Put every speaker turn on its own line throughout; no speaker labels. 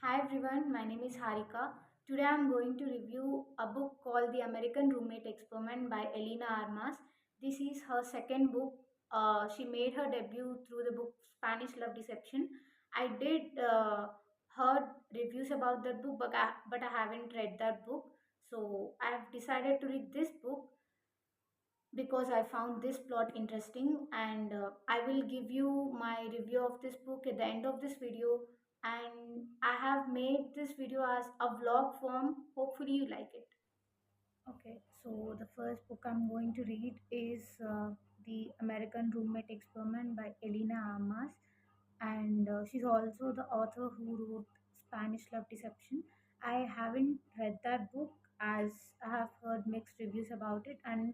Hi everyone, my name is Harika. Today I'm going to review a book called The American Roommate Experiment by Elena Armas. This is her second book. She made her debut through the book Spanish Love Deception. I did heard reviews about that book, but I haven't read that book. So I have decided to read this book because I found this plot interesting, and I will give you my review of this book at the end of this video. And I have made this video as a vlog form. Hopefully, you like it. Okay, so the first book I'm going to read is The American Roommate Experiment by Elena Armas, and she's also the author who wrote Spanish Love Deception. I haven't read that book as I have heard mixed reviews about it, and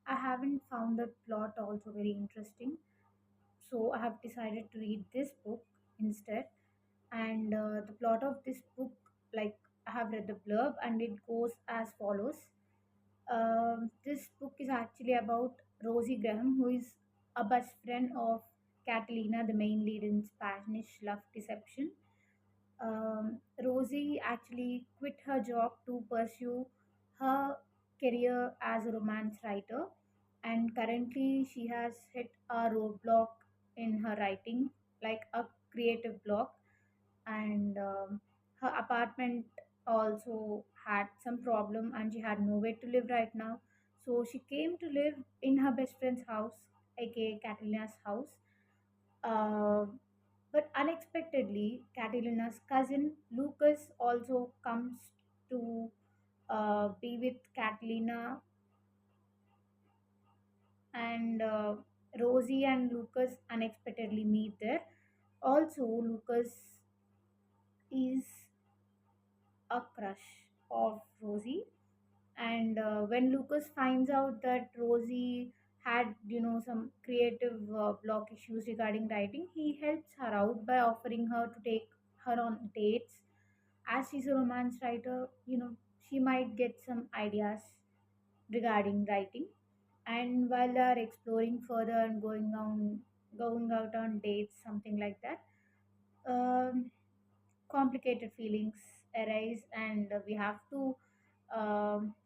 I haven't found the plot also very interesting. So I have decided to read this book instead. And the plot of this book, like I have read the blurb, and it goes as follows. This book is actually about Rosie Graham, who is a best friend of Catalina, the main lead in Spanish Love Deception. Rosie actually quit her job to pursue her career as a romance writer, and currently she has hit a roadblock in her writing, like a creative block, and her apartment also had some problem, and she had nowhere to live right now. So she came to live in her best friend's house, aka Catalina's house. uh, but unexpectedly, Catalina's cousin Lucas also comes to be with Catalina, and Rosie and Lucas unexpectedly meet there. Also, Lucas is a crush of Rosie, and when Lucas finds out that Rosie had some creative block issues regarding writing, he helps her out by offering her to take her on dates. As she's a romance writer, she might get some ideas regarding writing. And while they are exploring further and going out on dates, something like that, complicated feelings arise, and we have to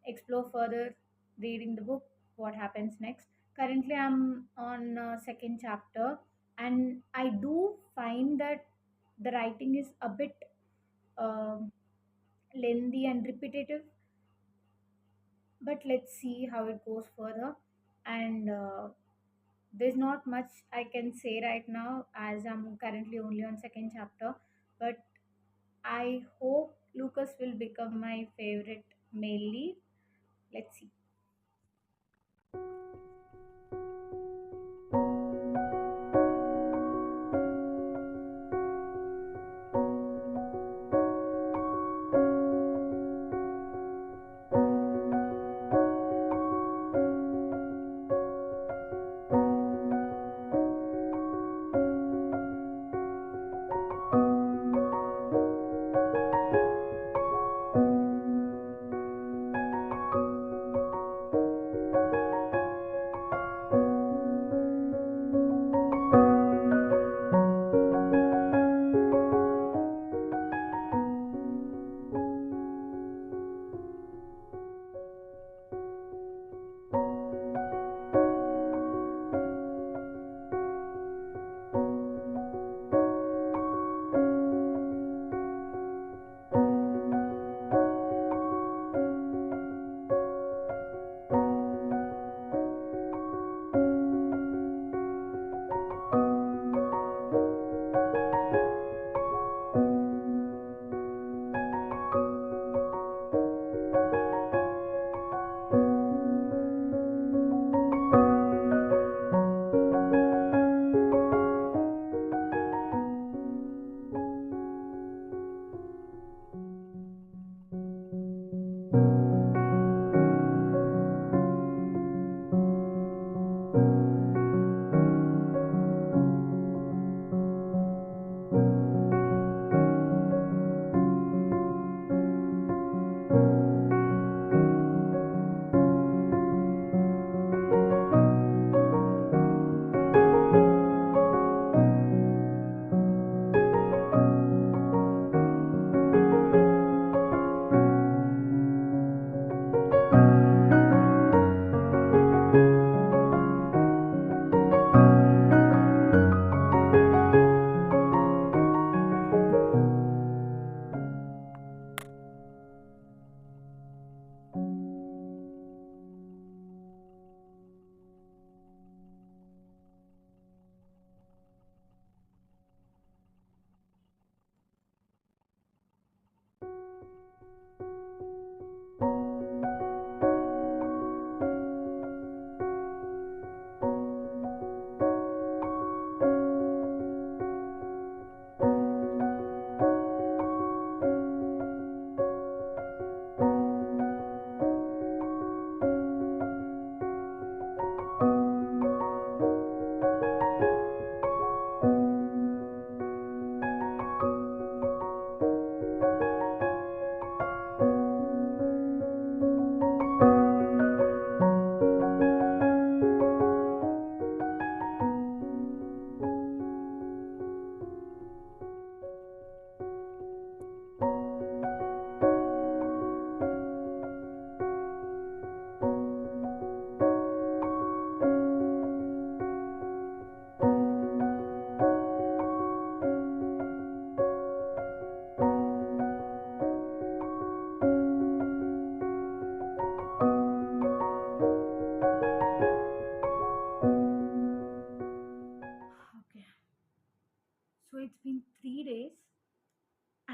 explore further reading the book what happens next. Currently I'm on second chapter, and I do find that the writing is a bit um, lengthy and repetitive, but let's see how it goes further. And there's not much I can say right now as I'm currently only on second chapter, but I hope Lucas will become my favorite male lead. Let's see.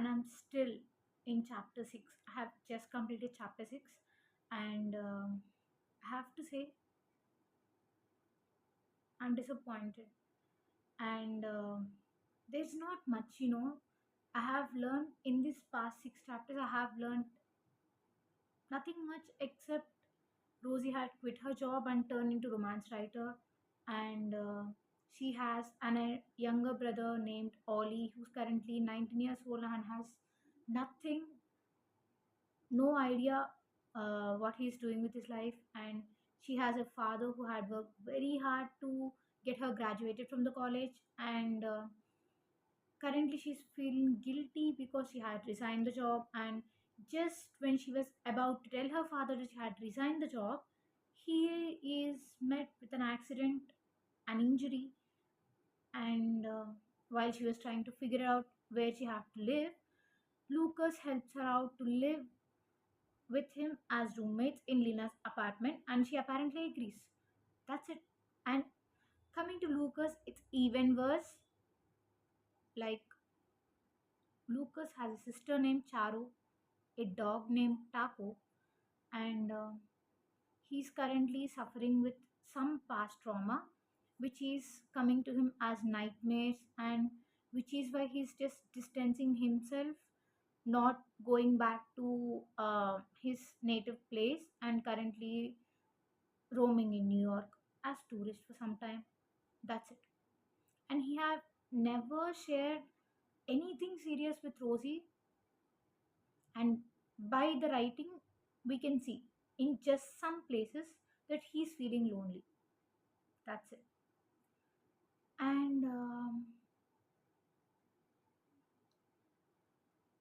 and I'm still in chapter 6. I have just completed chapter 6, and I have to say, I'm disappointed. And there's not much, I have learned in these past 6 chapters. I have learned nothing much except Rosie had quit her job and turned into romance writer, and she has a younger brother named Ollie, who's currently 19 years old and has nothing, no idea what he's doing with his life. And she has a father who had worked very hard to get her graduated from the college, and currently she's feeling guilty because she had resigned the job. And just when she was about to tell her father that she had resigned the job, he is met with an accident, an injury, and while she was trying to figure out where she had to live, Lucas helps her out to live with him as roommates in Lina's apartment, and she apparently agrees. That's it. And coming to Lucas, it's even worse. Like, Lucas has a sister named Charu, a dog named Taco, and he's currently suffering with some past trauma, which is coming to him as nightmares, and which is why he's just distancing himself, not going back to his native place, and currently roaming in New York as tourist for some time. That's it. And he have never shared anything serious with Rosie, and by the writing we can see in just some places that he's feeling lonely. That's it. And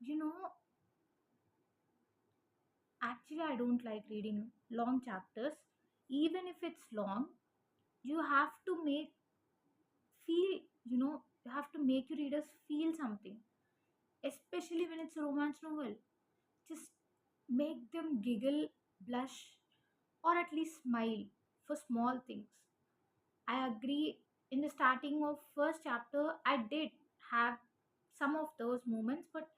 you know, actually I don't like reading long chapters. Even if it's long, you have to make feel, you have to make your readers feel something, especially when it's a romance novel. Just make them giggle, blush, or at least smile for small things. I agree, in the starting of first chapter I did have some of those moments, but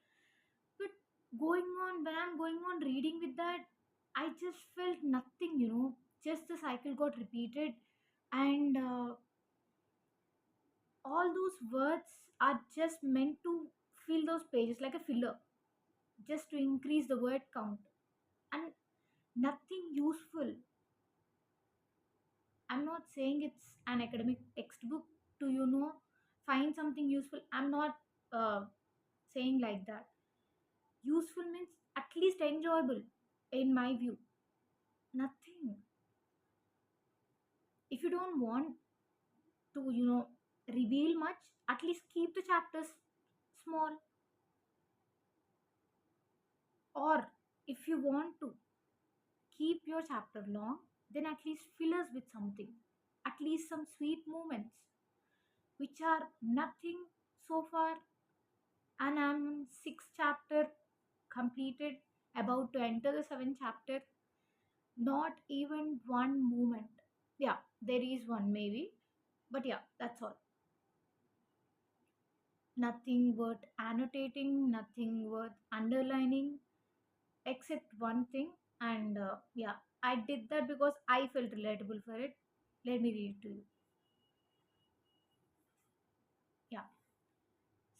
going on, when I'm going on reading with that, I just felt nothing, just the cycle got repeated. And all those words are just meant to fill those pages like a filler, just to increase the word count, and nothing useful. I'm not saying it's an academic textbook to, find something useful. I'm not uh, saying like that. Useful means at least enjoyable, in my view. Nothing. If you don't want to, reveal much, at least keep the chapters small. Or if you want to keep your chapter long, then at least fill us with something. At least some sweet moments, which are nothing so far. And I'm sixth chapter completed, about to enter the seventh chapter. Not even one moment. Yeah, there is one maybe, but yeah, that's all. Nothing worth annotating, nothing worth underlining, except one thing. And yeah, I did that because I felt relatable for it. Let me read it to you. Yeah.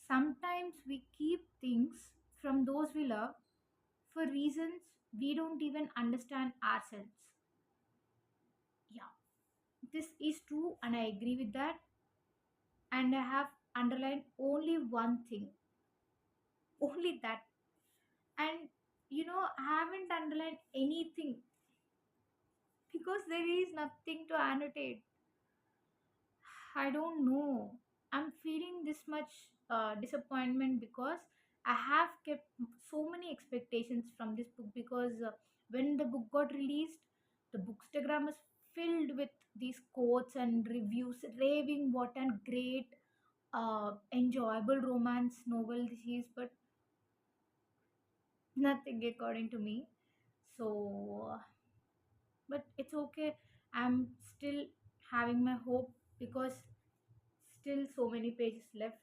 Sometimes we keep things from those we love for reasons we don't even understand ourselves. Yeah, this is true, and I agree with that. And I have underlined only one thing, only that. And I haven't underlined anything because there is nothing to annotate. I don't know. I'm feeling this much disappointment because I have kept so many expectations from this book, because when the book got released, the bookstagram was filled with these quotes and reviews raving what a great, enjoyable romance novel this is, but nothing according to me. So, but it's okay. I'm still having my hope, because still so many pages left,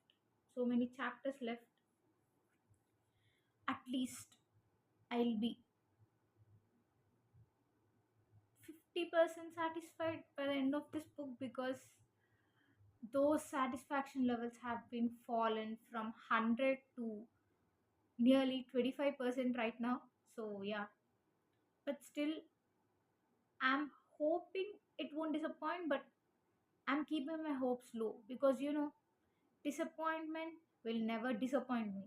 so many chapters left. least I'll be 50% satisfied by the end of this book, because those satisfaction levels have been fallen from 100 to nearly 25% right now. So yeah, but still I'm hoping it won't disappoint, but I'm keeping my hopes low because disappointment will never disappoint me.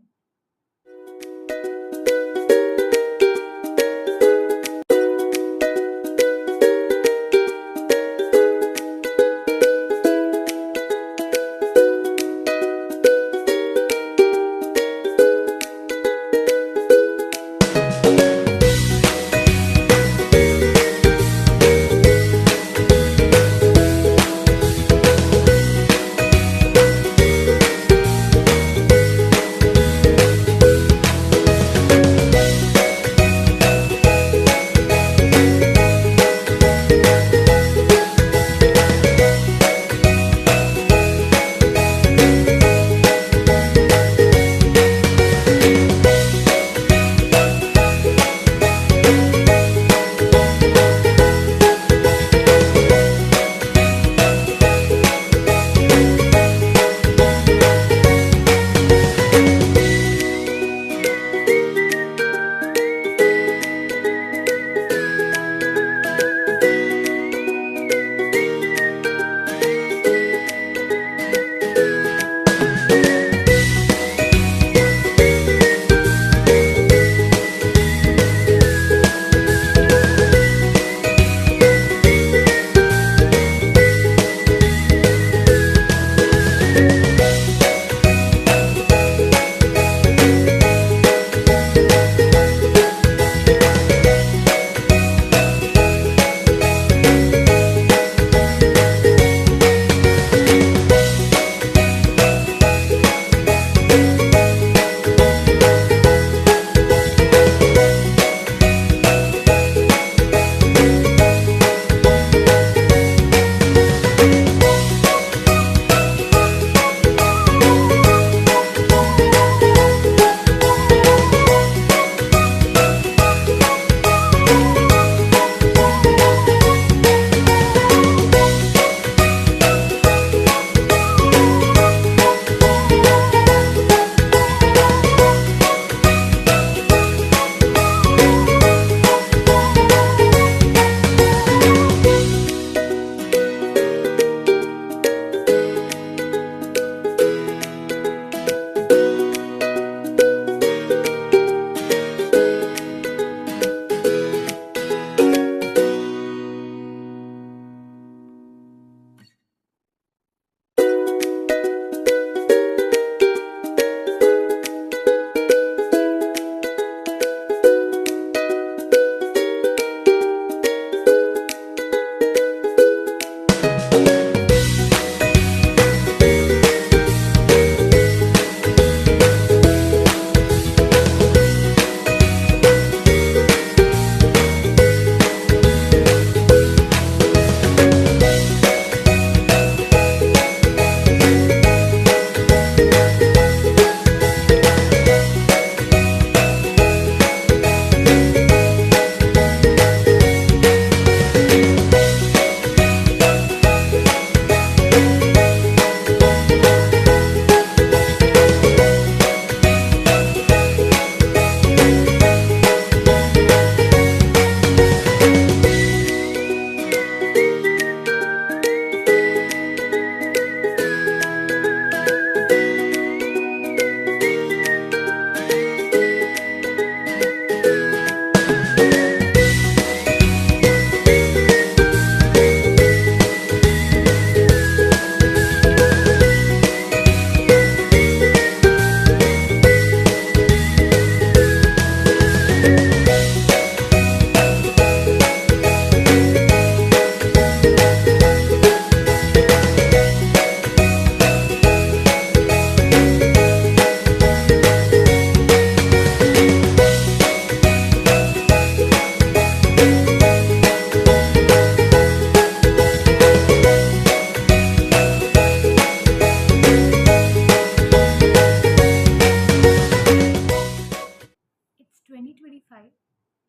simplify,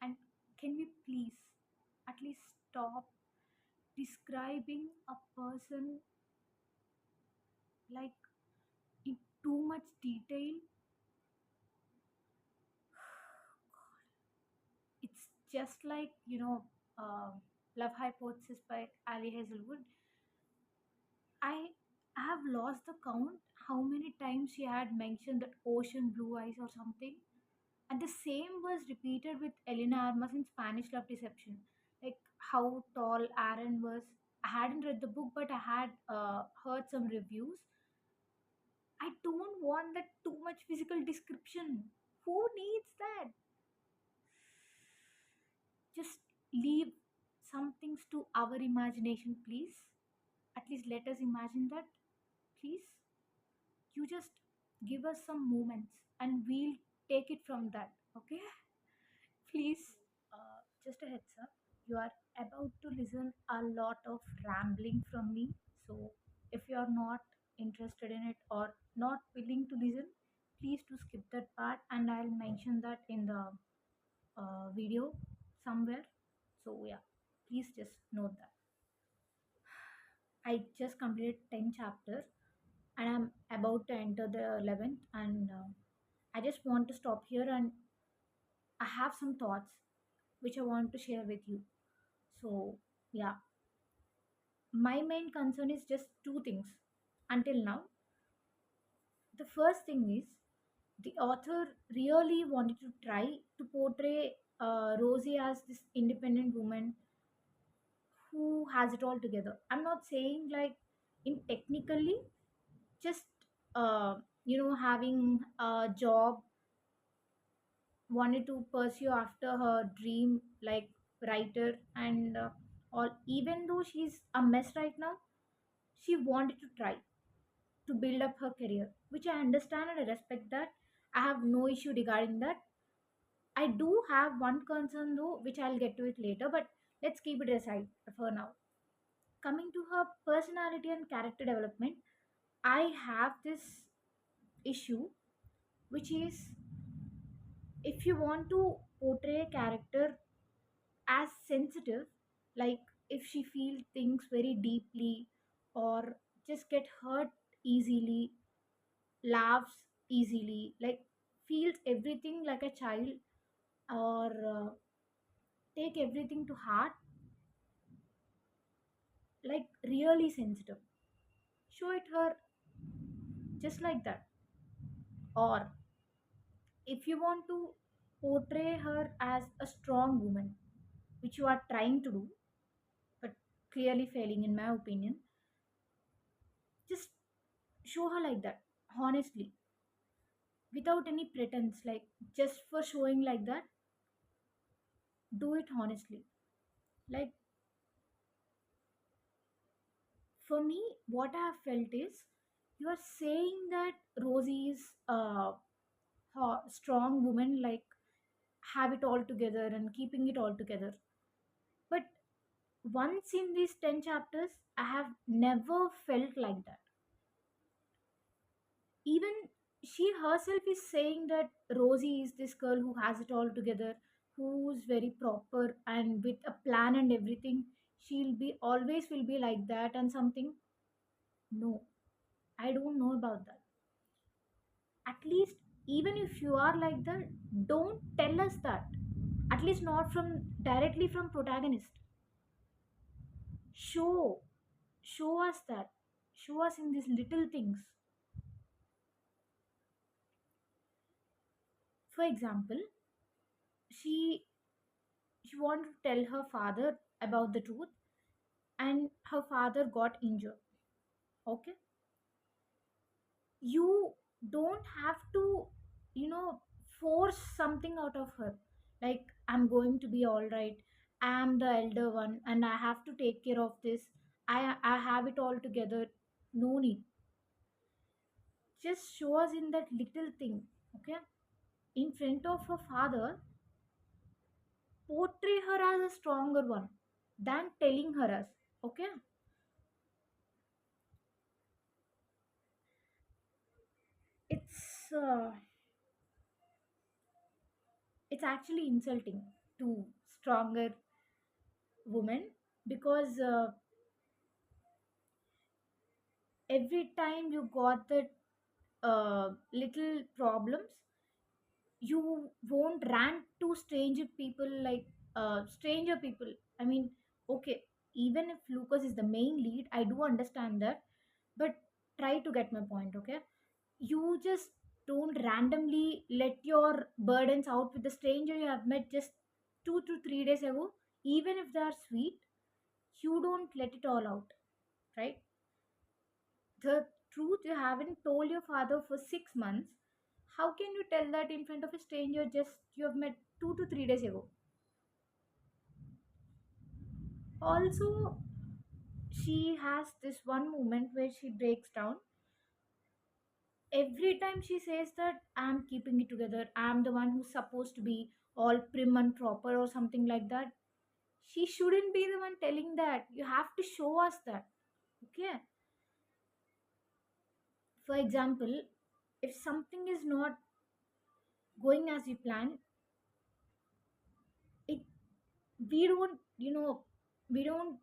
and can we please at least stop describing a person like in too much detail? It's just like, Love Hypothesis by Ali Hazelwood. I have lost the count how many times she had mentioned that ocean blue eyes or something. And the same was repeated with Elena Armas in Spanish Love Deception. Like how tall Aaron was. I hadn't read the book, but I had heard some reviews. I don't want that too much physical description. Who needs that? Just leave some things to our imagination, please. At least let us imagine that, please. You just give us some moments and we'll take it from that, okay? Please, just a heads up, you are about to listen a lot of rambling from me. So if you are not interested in it or not willing to listen, please do skip that part, and I'll mention that in the video somewhere. So yeah, please just note that. I just completed 10 chapters and I'm about to enter the 11th, and I just want to stop here, and I have some thoughts which I want to share with you. So, yeah, my main concern is just two things until now. The first thing is the author really wanted to try to portray Rosie as this independent woman who has it all together. I'm not saying like in technically, just having a job, wanted to pursue after her dream like writer, and or even though she's a mess right now, she wanted to try to build up her career, which I understand and I respect that. I have no issue regarding that. I do have one concern though, which I'll get to it later, but let's keep it aside for now. Coming to her personality and character development, I have this issue, which is, if you want to portray a character as sensitive, like if she feels things very deeply or just get hurt easily, laughs easily, like feels everything like a child, or take everything to heart, like really sensitive, show it her just like that. Or if you want to portray her as a strong woman, which you are trying to do but clearly failing in my opinion, just show her like that, honestly, without any pretense, like just for showing like that. Do it honestly. Like, for me, what I have felt is, you are saying that Rosie is a strong woman, like have it all together and keeping it all together, but once in these 10 chapters I have never felt like that. Even she herself is saying that Rosie is this girl who has it all together, who's very proper and with a plan and everything. She'll be always will be like that and something. No, I don't know about that. At least, even if you are like that, don't tell us that. At least not from directly from protagonist. Show, show us that. Show us in these little things. For example, she she wanted to tell her father about the truth, and her father got injured. Okay, you don't have to, you know force something out of her, like I'm going to be all right, I'm the elder one and I have to take care of this, I have it all together. No need. Just show us in that little thing. Okay, in front of her father, portray her as a stronger one than telling her as. Okay, it's it's actually insulting to stronger women, because every time you got that little problems, you won't rant to stranger people. I mean, okay, even if Lucas is the main lead, I do understand that, but try to get my point, okay? You just don't randomly let your burdens out with the stranger you have met just 2 to 3 days ago. Even if they are sweet, you don't let it all out, right? The truth you haven't told your father for 6 months, how can you tell that in front of a stranger just you have met 2 to 3 days ago? Also, she has this one moment where she breaks down. Every time she says that I'm keeping it together, I'm the one who's supposed to be all prim and proper or something like that, she shouldn't be the one telling that. You have to show us that, okay? For example, if something is not going as you plan, it we don't we don't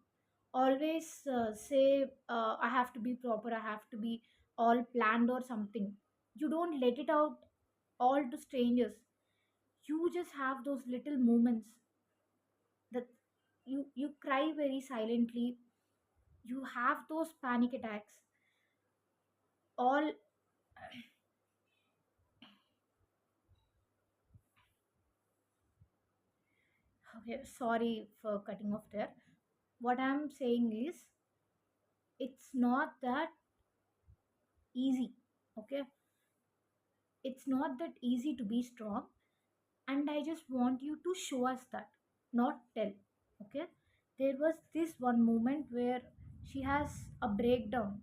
always say, I have to be proper, I have to be all planned or something. You don't let it out all to strangers. You just have those little moments that you cry very silently, you have those panic attacks, all. Okay, sorry for cutting off there. What I'm saying is, it's not that easy, okay? It's not that easy to be strong, and I just want you to show us that, not tell, okay? There was this one moment where she has a breakdown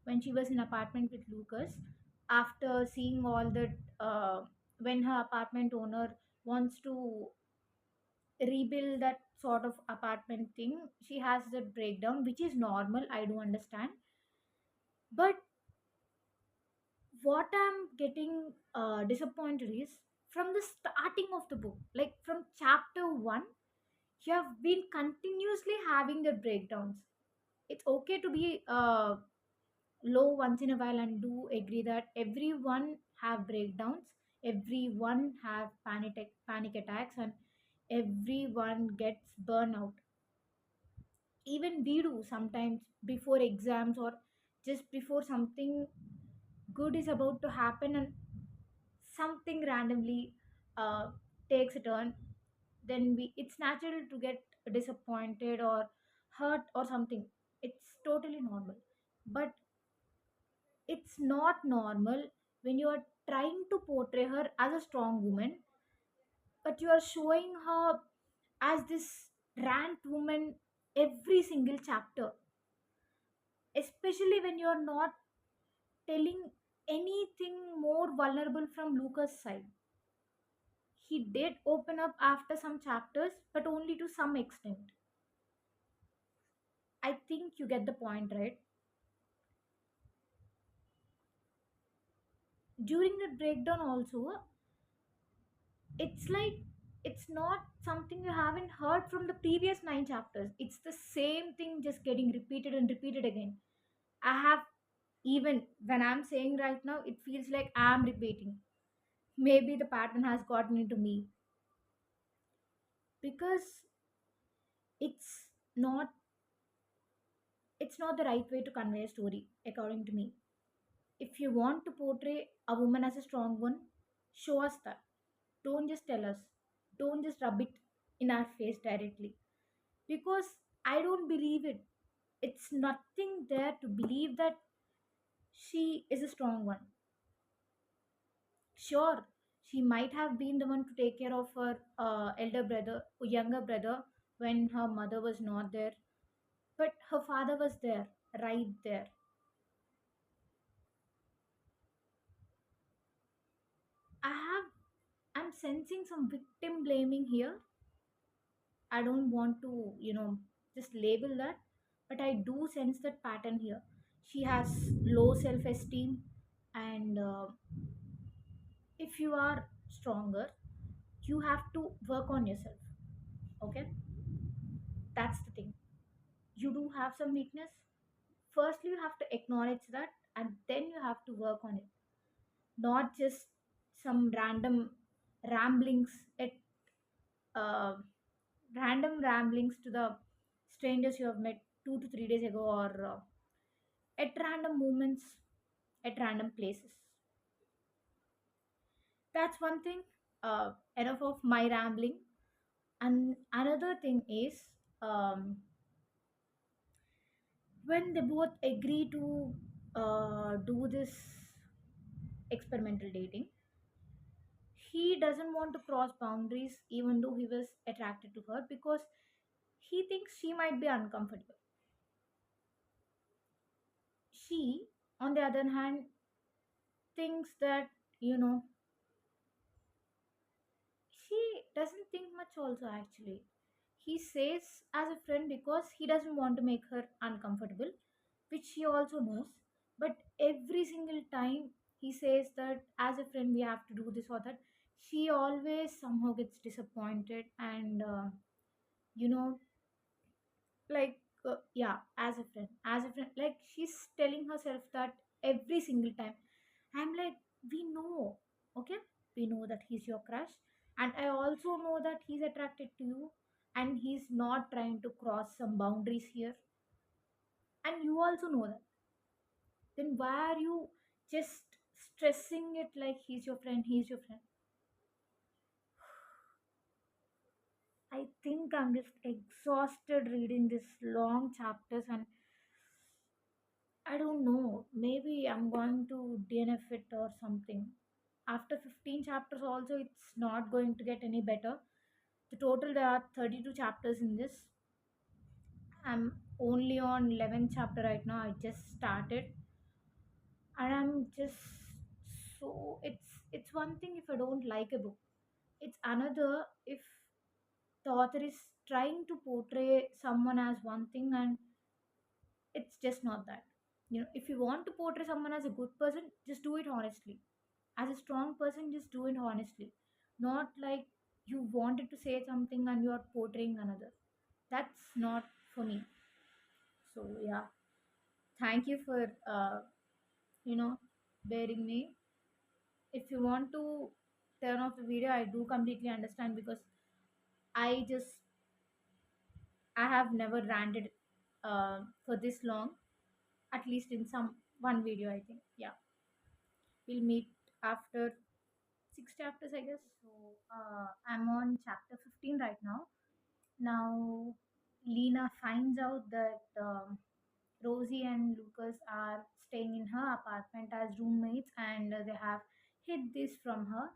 when she was in apartment with Lucas, after seeing all that. When her apartment owner wants to rebuild that sort of apartment thing, she has that breakdown, which is normal, I do understand. But what I'm getting disappointed is, from the starting of the book, like from chapter 1, you have been continuously having the breakdowns. It's okay to be low once in a while, and do agree that everyone have breakdowns, everyone have panic attacks, and everyone gets burnout. Even we do sometimes before exams, or just before something good is about to happen, and something randomly uh, takes a turn, then we it's natural to get disappointed or hurt or something. It's totally normal. But it's not normal when you are trying to portray her as a strong woman, but you are showing her as this rant woman every single chapter, especially when you are not telling anything more vulnerable from Lucas' side. He did open up after some chapters, but only to some extent. I think you get the point, right? During the breakdown, also, it's like it's not something you haven't heard from the previous 9 chapters. It's the same thing just getting repeated and repeated again. I have, even when I'm saying right now, it feels like I'm repeating. Maybe the pattern has gotten into me, because it's not it's not the right way to convey a story, according to me. If you want to portray a woman as a strong one, show us that. Don't just tell us. Don't just rub it in our face directly. Because I don't believe it. It's nothing there to believe that she is a strong one. Sure, she might have been the one to take care of her younger brother, when her mother was not there. But her father was there, right there. I have, I'm sensing some victim blaming here. I don't want to, just label that, but I do sense that pattern here. She has low self esteem, and if you are stronger, you have to work on yourself. Okay, that's the thing. You do have some weakness. Firstly, you have to acknowledge that, and then you have to work on it. Not just some ramblings at uh, random ramblings to the strangers you have met 2 to 3 days ago, or at random moments, at random places. That's one thing. Enough of my rambling. And another thing is, when they both agree to do this experimental dating, he doesn't want to cross boundaries even though he was attracted to her, because he thinks she might be uncomfortable. She, on the other hand, thinks that, you know, she doesn't think much also actually. He says as a friend because he doesn't want to make her uncomfortable, which she also knows. But every single time he says that as a friend we have to do this or that, she always somehow gets disappointed. And you know like yeah, as a friend, like she's telling herself that every single time. I'm like, we know, okay, we know that he's your crush, and I also know that he's attracted to you, and he's not trying to cross some boundaries here, and you also know that. Then why are you just stressing it like he's your friend, he's your friend? I think I'm just exhausted reading these long chapters, and I don't know. Maybe I'm going to DNF it or something. After 15 chapters, also, it's not going to get any better. The total, there are 32 chapters in this. I'm only on 11th chapter right now. I just started, and I'm just so. It's one thing if I don't like a book. It's another if the author is trying to portray someone as one thing, and it's just not that. If you want to portray someone as a good person, just do it honestly. As a strong person, just do it honestly. Not like you wanted to say something and you are portraying another. That's not for me. So yeah, thank you for you know bearing me. If you want to turn off the video, I do completely understand, because I just I have never ranted for this long, at least in some one video, I think. Yeah, we'll meet after 6 chapters, I guess. So I'm on chapter 15 right now. Now, Lena finds out that Rosie and Lucas are staying in her apartment as roommates, and they have hid this from her.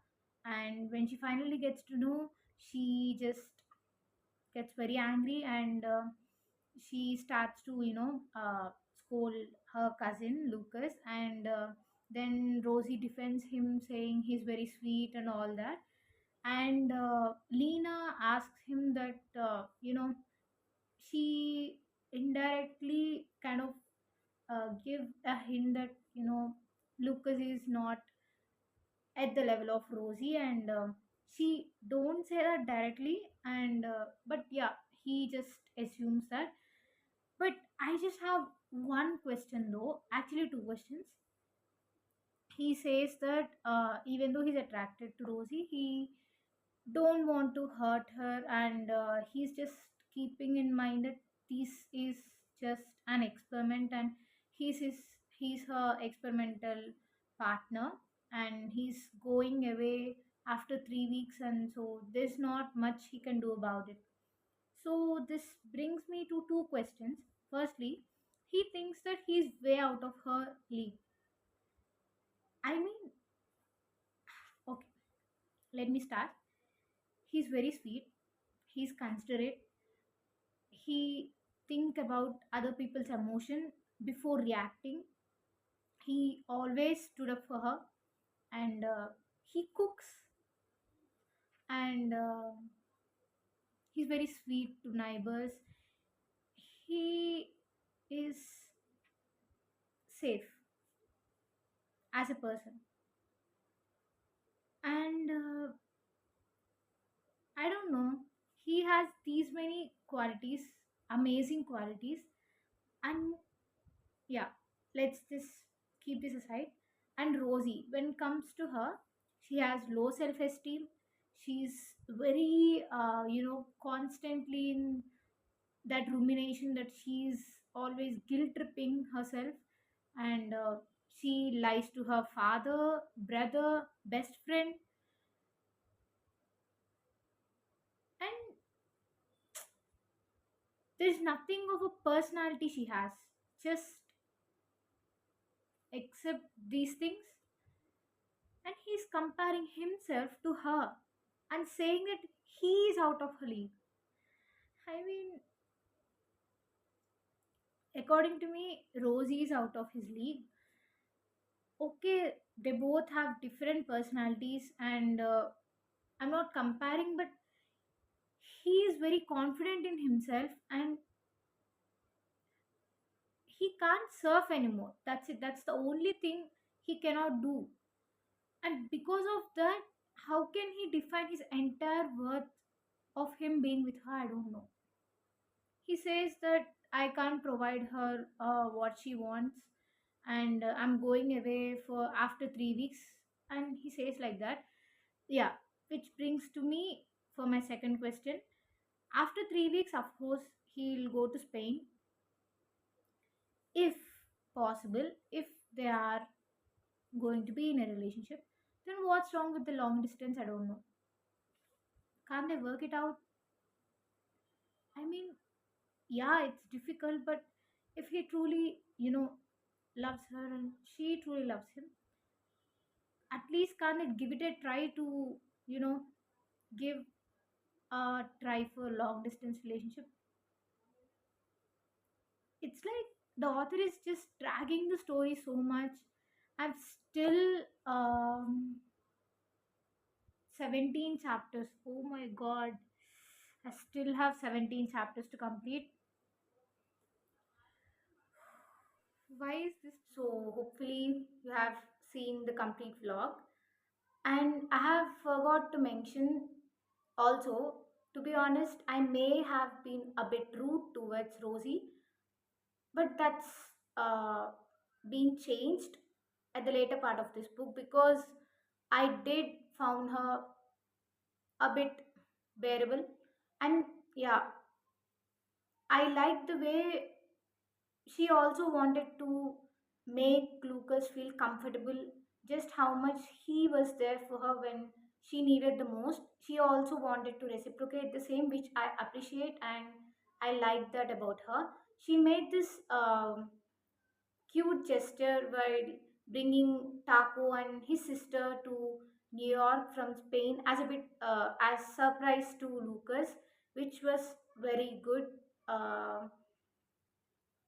And when she finally gets to know, she just gets very angry, and she starts to, scold her cousin Lucas. And then Rosie defends him, saying he's very sweet and all that. And Lena asks him that, she indirectly kind of give a hint that, Lucas is not at the level of Rosie, and she don't say that directly, and but yeah, he just assumes that. But I just have one question though, actually two questions. He says that even though he's attracted to Rosie, he don't want to hurt her, and he's just keeping in mind that this is just an experiment, and he's her experimental partner, and he's going away after 3 weeks, and so there's not much he can do about it. So this brings me to two questions. Firstly, he thinks that he's way out of her league. I mean, okay, let me start. He's very sweet, he's considerate, he think about other people's emotion before reacting. He always stood up for her, and he cooks, and he's very sweet to neighbors. He is safe as a person, and qualities, amazing qualities. And yeah, let's just keep this aside. And Rosie, when it comes to her, she has low self-esteem. She's very constantly in that rumination that she's always guilt tripping herself. And she lies to her father, brother, best friend. And there's nothing of a personality she has, just except these things. And he's comparing himself to her and saying that he is out of her league. I mean, according to me, Rosie is out of his league. Okay, they both have different personalities, and I'm not comparing, but he is very confident in himself, and he can't surf anymore. That's it. That's the only thing he cannot do. And because of that, how can he define his entire worth of him being with her? I don't know. He says that I can't provide her what she wants, and I'm going away for after 3 weeks. And he says like that. Yeah, which brings to me for my second question. After 3 weeks, of course, he'll go to Spain if possible, if they are going to be in a relationship. Then what's wrong with the long distance? I don't know. Can't they work it out? I mean, yeah, it's difficult, but if he truly, loves her and she truly loves him, at least can't it give it a try to, you know, give a try for long distance relationship? It's like the author is just dragging the story so much. I've still 17 chapters. Oh my god. I still have 17 chapters to complete. Why is this? So, hopefully, you have seen the complete vlog. And I have forgot to mention also, to be honest, I may have been a bit rude towards Rosie, but that's uh, been changed at the later part of this book because I did found her a bit bearable. And yeah, I like the way she also wanted to make Lucas feel comfortable, just how much he was there for her when she needed the most. She also wanted to reciprocate the same, which I appreciate, and I like that about her. She made this cute gesture while bringing Taco and his sister to New York from Spain as a bit as surprise to Lucas, which was very good.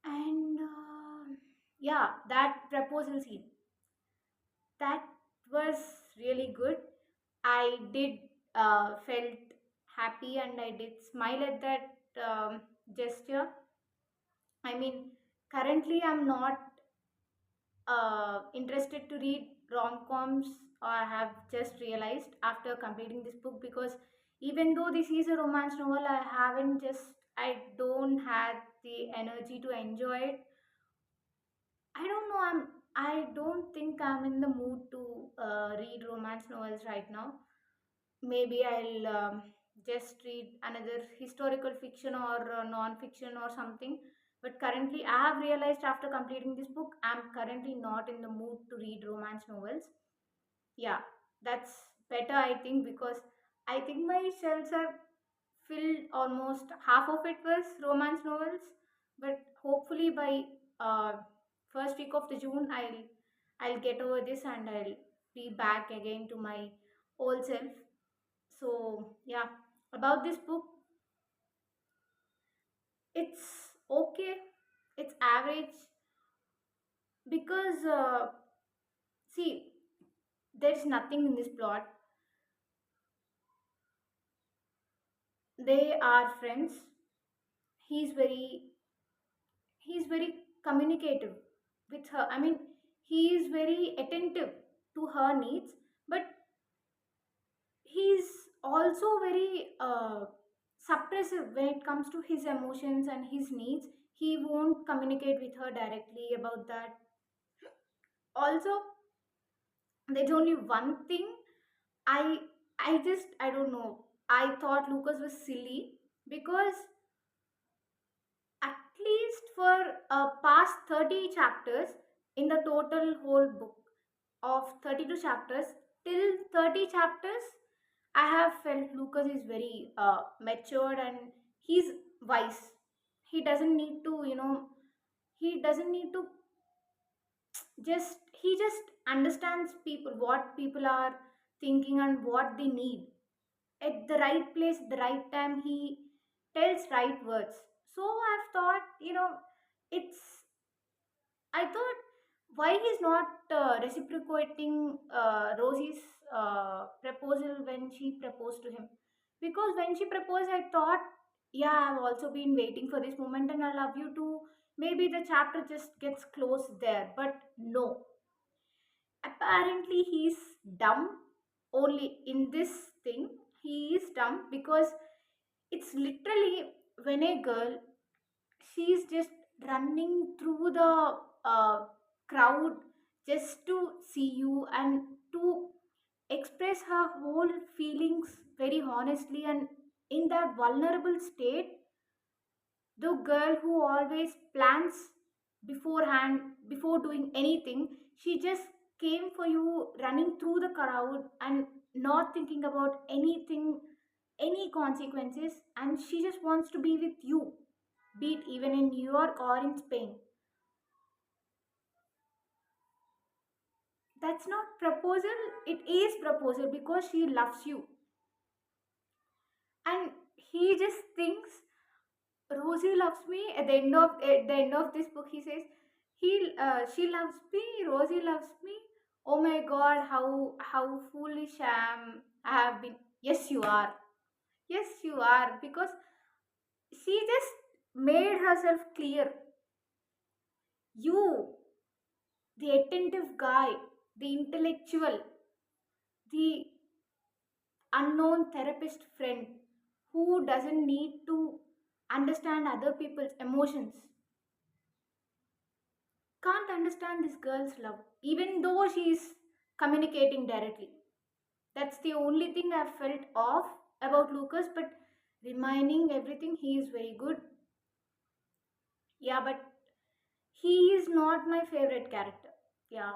And yeah, that proposal scene, that was really good. I did felt happy and I did smile at that gesture. I mean, currently I'm not interested to read rom-coms. I have just realized after completing this book, because even though this is a romance novel, I don't have the energy to enjoy it. I don't know. I don't think I'm in the mood to read romance novels right now. Maybe I'll just read another historical fiction or non-fiction or something. But currently, I have realized after completing this book, I'm currently not in the mood to read romance novels. Yeah, that's better, I think, because I think my shelves are filled. Almost half of it was romance novels, but hopefully by uh, first week of the June, I'll get over this and I'll be back again to my old self. So yeah, about this book, it's okay, it's average, because see, there's nothing in this plot. They are friends. He's very he's very communicative with her. I mean, he is very attentive to her needs, but he's also very suppressive when it comes to his emotions and his needs. He won't communicate with her directly about that. Also, there's only one thing I I don't know. I thought Lucas was silly because at least for past 30 chapters in the total whole book of 32 chapters, till 30 chapters I have felt Lucas is very matured and he's wise. He doesn't need to, he doesn't need to he just understands people, what people are thinking and what they need. At the right place, the right time, he tells right words. So I've thought, it's I thought, why he's not reciprocating Rosie's proposal when she proposed to him. Because when she proposed, I thought, yeah, I've also been waiting for this moment and I love you too. Maybe the chapter just gets closed there. But no, apparently he's dumb. Only in this thing he is dumb because it's literally when a girl, she's just running through the uh, crowd just to see you and to express her whole feelings very honestly, and in that vulnerable state, the girl who always plans beforehand before doing anything, she just came for you running through the crowd and not thinking about anything, any consequences, and she just wants to be with you, be it even in New York or in Spain. That's not proposal, it is proposal because she loves you. And he just thinks Rosie loves me. At the end of this book, he says she loves me. Rosie loves me. Oh my God, how foolish I have been. Yes, you are. Yes, you are, because she just made herself clear. You, the attentive guy, the intellectual, the unknown therapist friend who doesn't need to understand other people's emotions, can't understand this girl's love, even though she's communicating directly. That's the only thing I've felt off about Lucas, but remaining everything, he is very good. Yeah, but he is not my favorite character. Yeah,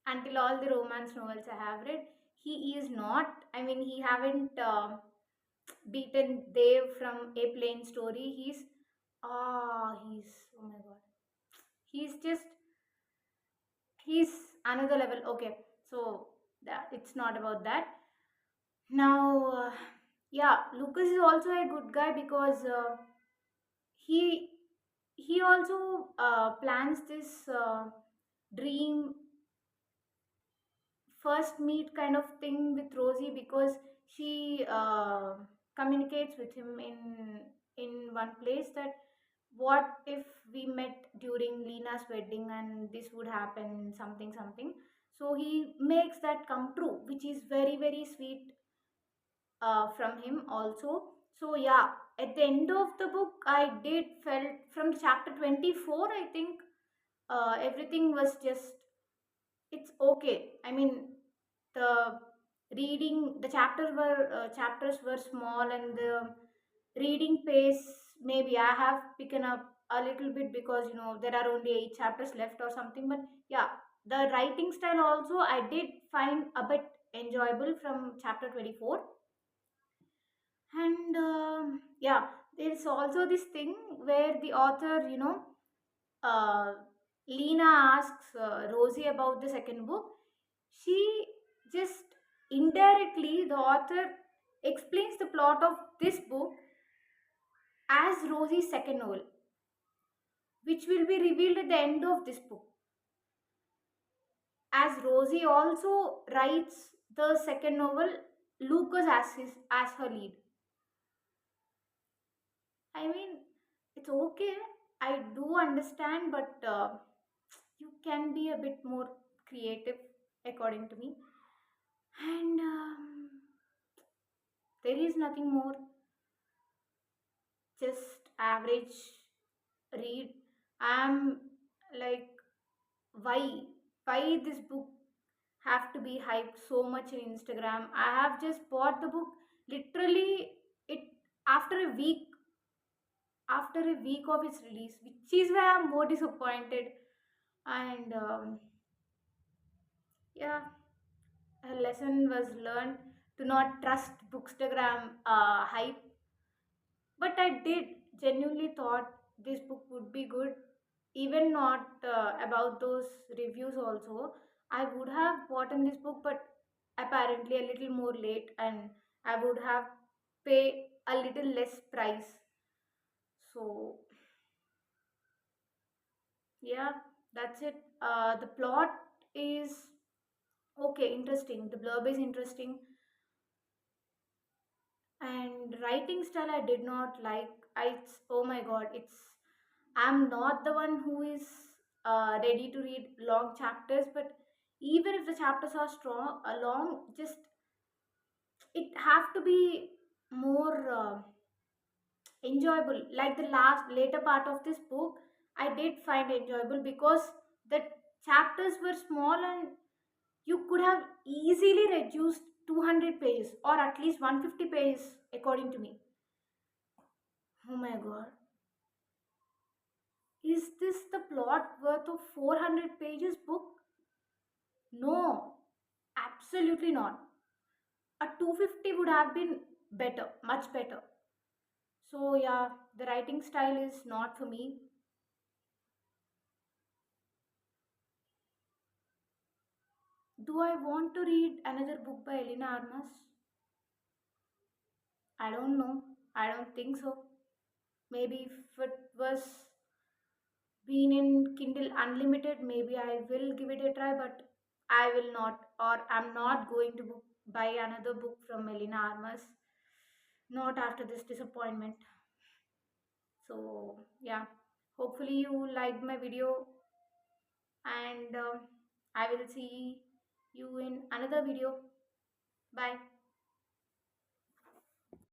until all the romance novels I have read, he is not. I mean, he haven't beaten Dave from A Plain Story. He's, oh my god, he's just, he's another level. Okay, so that it's not about that. Now, yeah, Lucas is also a good guy because he he also plans this dream first meet kind of thing with Rosie because she communicates with him in one place that what if we met during Lena's wedding and this would happen, something something. So he makes that come true, which is very very sweet from him also. So yeah, at the end of the book, I did felt from chapter 24, I think everything was just, it's okay. I mean, the the chapters were small and the reading pace, maybe I have picked up a little bit because there are only 8 chapters left or something. But yeah, the writing style also I did find a bit enjoyable from chapter 24. And yeah, there's also this thing where the author, uh, Lena asks Rosie about the second book. She just indirectly, the author explains the plot of this book as Rosie's second novel, which will be revealed at the end of this book. As Rosie also writes the second novel, Lucas as her lead. I mean, it's okay. I do understand, but you can be a bit more creative, according to me. And There is nothing more, just average read. I'm like, why why this book have to be hyped so much in Instagram? I have just bought the book literally it after a week, of its release, which is why I'm more disappointed. And yeah, a lesson was learned to not trust bookstagram hype. But I did genuinely thought this book would be good, even not about those reviews also. I would have bought in this book, but apparently a little more late, and I would have pay a little less price. So yeah, that's it. The plot is okay, interesting. The blurb is interesting, and writing style I did not like. Oh my god, I'm not the one who is ready to read long chapters, but even if the chapters are long, just it have to be more enjoyable. Like the last later part of this book, I did find enjoyable because the chapters were small, and you could have easily reduced 200 pages or at least 150 pages according to me. Oh my god. Is this the plot worth of 400 pages book? No, absolutely not. A 250 would have been better, much better. So yeah, the writing style is not for me. Do I want to read another book by Elena Armas? I don't know. I don't think so. Maybe if it was been in Kindle Unlimited, maybe I will give it a try, but I will not, or I'm not going to buy another book from Elena Armas. Not after this disappointment. So, yeah, hopefully you liked my video, and I will see you in another video. Bye.